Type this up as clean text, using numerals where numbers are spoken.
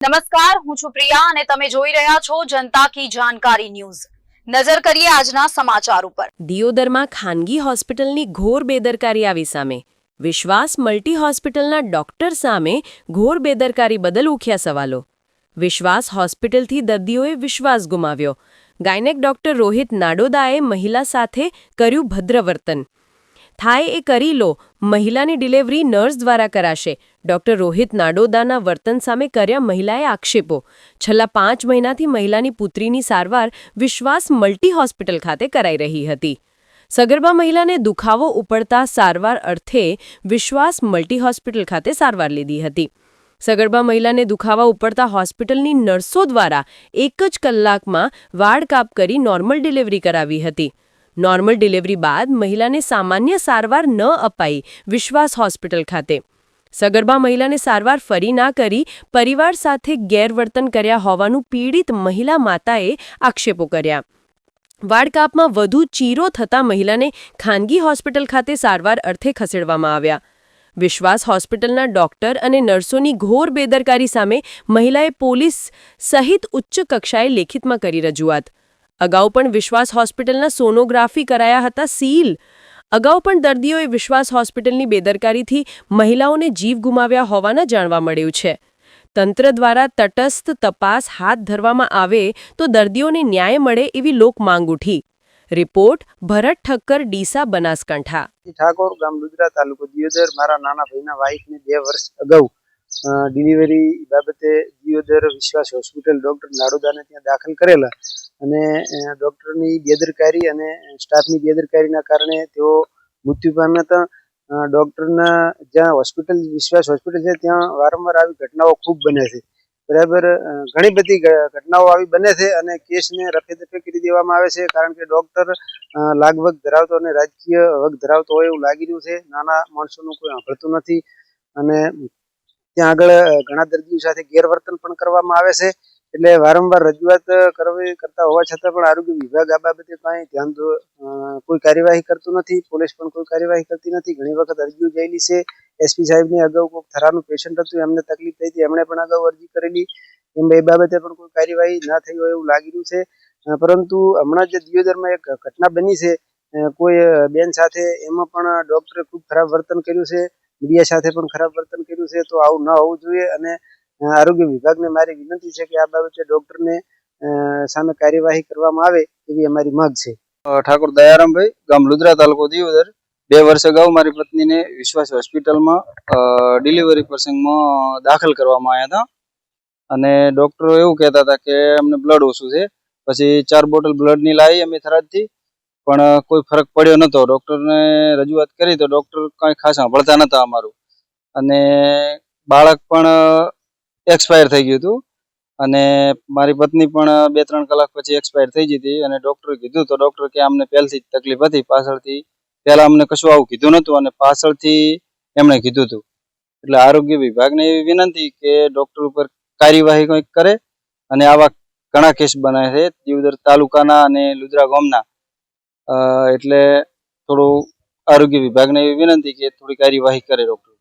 નમસ્કાર, હું છું પ્રિયા અને તમે જોઈ રહ્યા છો જનતા કી જાણકારી ન્યૂઝ। નજર કરીએ આજના સમાચાર ઉપર। દિયોદરમાં ખાનગી હોસ્પિટલની ઘોર બેદરકારી આવી સામે। વિશ્વાસ મલ્ટી હોસ્પિટલના ડોક્ટર સામે ઘોર બેદરકારી બદલ ઉઠ્યા સવાલો। વિશ્વાસ હોસ્પિટલથી દર્દીઓએ વિશ્વાસ ગુમાવ્યો। ગાયનેક ડોક્ટર રોહિત નાડોદાએ મહિલા સાથે કર્યું ભદ્ર વર્તન। થાય એ કરી લો, મહિલાની ડિલિવરી નર્સ દ્વારા કરાશે। ડોક્ટર રોહિત નાડોદાના વર્તન સામે કર્યા મહિલાએ આક્ષેપો। છેલ્લા 5 મહિનાથી મહિલાની પુત્રીની સારવાર વિશ્વાસ મલ્ટી હોસ્પિટલ ખાતે કરાઈ રહી હતી। સગર્ભા મહિલાને દુખાવો ઉપડતા સારવાર અર્થે વિશ્વાસ મલ્ટી હોસ્પિટલ ખાતે સારવાર લીધી હતી। સગર્ભા મહિલાને દુખાવા ઉપડતા હોસ્પિટલની નર્સો દ્વારા 1 જ કલાકમાં વાડ કાપ કરી નોર્મલ ડિલિવરી કરાવી હતી। નોર્મલ ડિલિવરી બાદ મહિલાને સામાન્ય સારવાર ન અપાઈ વિશ્વાસ હોસ્પિટલ ખાતે। સગર્ભા મહિલાને સારવાર ફરી ના કરી પરિવાર સાથે ગેરવર્તન કર્યા હોવાનું પીડિત મહિલા માતાએ આક્ષેપો કર્યા। વાડકાપમાં વધુ ચીરો થતા મહિલાને ખાનગી હોસ્પિટલ ખાતે સારવાર અર્થે ખસેડવામાં આવ્યા। વિશ્વાસ હોસ્પિટલના ડોક્ટર અને નર્સોની ઘોર બેદરકારી સામે મહિલાએ પોલીસ સહિત ઉચ્ચ કક્ષાએ લેખિતમાં કરી રજૂઆત। અગાઉ પણ વિશ્વાસ હોસ્પિટલના સોનોગ્રાફી કરાયા હતા સીલ। અગાઉ પણ દર્દીઓએ વિશ્વાસ હોસ્પિટલની બેદરકારીથી મહિલાઓને જીવ ગુમાવ્યા હોવાના જાણવા મળ્યું છે। તંત્ર દ્વારા તટસ્થ તપાસ હાથ ધરવામાં આવે તો દર્દીઓને ન્યાય મળે એવી લોક માંગ ઉઠી। રિપોર્ટ ભરત ઠક્કર, ડીસા, બનાસકાંઠા। ઠાકોર, ગામ લુદ્રા, તાલુકો દિયોદર। મારા નાના ભાઈના વાઈફને 2 વર્ષ અગાઉ ડિલિવરી બાબતે દિયોદર વિશ્વાસ હોસ્પિટલ ડોક્ટર નાડોદાને ત્યાં દાખલ કરેલા અને ડોક્ટરની બેદરકારી અને સ્ટાફની બેદરકારીના કારણે તેઓ મૃત્યુ પામ્યા હતા। ડોક્ટરના જ્યાં હોસ્પિટલ વિશ્વાસ હોસ્પિટલ છે ત્યાં વારંવાર આવી ઘટનાઓ ખૂબ બને છે। બરાબર, ઘણી બધી ઘટનાઓ આવી બને છે અને કેસને રફે દફે કરી દેવામાં આવે છે, કારણ કે ડોક્ટર લાગવગ ધરાવતો અને રાજકીય વગ ધરાવતો હોય એવું લાગી રહ્યું છે। નાના માણસોનું કોઈ સાંભળતું નથી અને ત્યાં આગળ ઘણા દર્દીઓ સાથે ગેરવર્તન પણ કરવામાં આવે છે। એટલે વારંવાર રજૂઆત કરતા હોવા છતાં પણ આરોગ્ય વિભાગ આ બાબતે કાંઈ કોઈ કાર્યવાહી કરતું નથી। પોલીસ પણ કોઈ કાર્યવાહી કરતી નથી। ઘણી વખત અરજીઓ ગયેલી છે। એસપી સાહેબને અગાઉ કોઈ થરાનું પેશન્ટ હતું, એમને તકલીફ થઈ હતી, એમણે પણ અગાઉ અરજી કરેલી, એ બાબતે પણ કોઈ કાર્યવાહી ના થઈ હોય એવું લાગી રહ્યું છે। પરંતુ હમણાં જે દિયોદરમાં એક ઘટના બની છે કોઈ બેન સાથે, એમાં પણ ડોક્ટરે ખૂબ ખરાબ વર્તન કર્યું છે, મીડિયા સાથે પણ ખરાબ વર્તન કર્યું છે। તો આવું ન હોવું જોઈએ અને આરોગ્ય વિભાગને મારી વિનંતી છે કે આ બાબતે ડોક્ટરને સામે કાર્યવાહી કરવામાં આવે એવી અમારી માંગ છે। ઠાકોર દયારામભાઈ, ગામ લુદ્રા, તાલુકો દિયોદર। 2 વર્ષ અગાઉ મારી પત્નીને વિશ્વાસ હોસ્પિટલમાં ડિલિવરી પ્રસંગમાં દાખલ કરવામાં આવ્યા હતા અને ડોક્ટરો એવું કહેતા હતા કે અમને બ્લડ ઓછું છે। પછી 4 બોટલ બ્લડની લાવી અમે થરાદથી, પણ કોઈ ફરક પડ્યો નહોતો। ડોક્ટરને રજૂઆત કરી તો ડોક્ટર કાંઈ ખાસ સાંભળતા નહોતા અમારું, અને બાળક પણ એક્સપાયર થઈ ગયું હતું અને મારી પત્ની પણ 2-3 કલાક પછી એક્સપાયર થઈ ગઈ હતી। અને ડોક્ટરે કીધું તો ડોક્ટર કે અમને પહેલથી જ તકલીફ હતી, પાછળથી પહેલા અમને કશું આવું કીધું નહોતું અને પાછળથી એમણે કીધું હતું। એટલે આરોગ્ય વિભાગને એવી વિનંતી કે ડોક્ટર ઉપર કાર્યવાહી કંઈક કરે અને આવા ઘણા કેસ બને છે દિયોદર તાલુકાના અને લુદ્રા ગામના। એટલે થોડું આરોગ્ય વિભાગને એવી વિનંતી કે થોડી કાર્યવાહી કરે ડોક્ટર।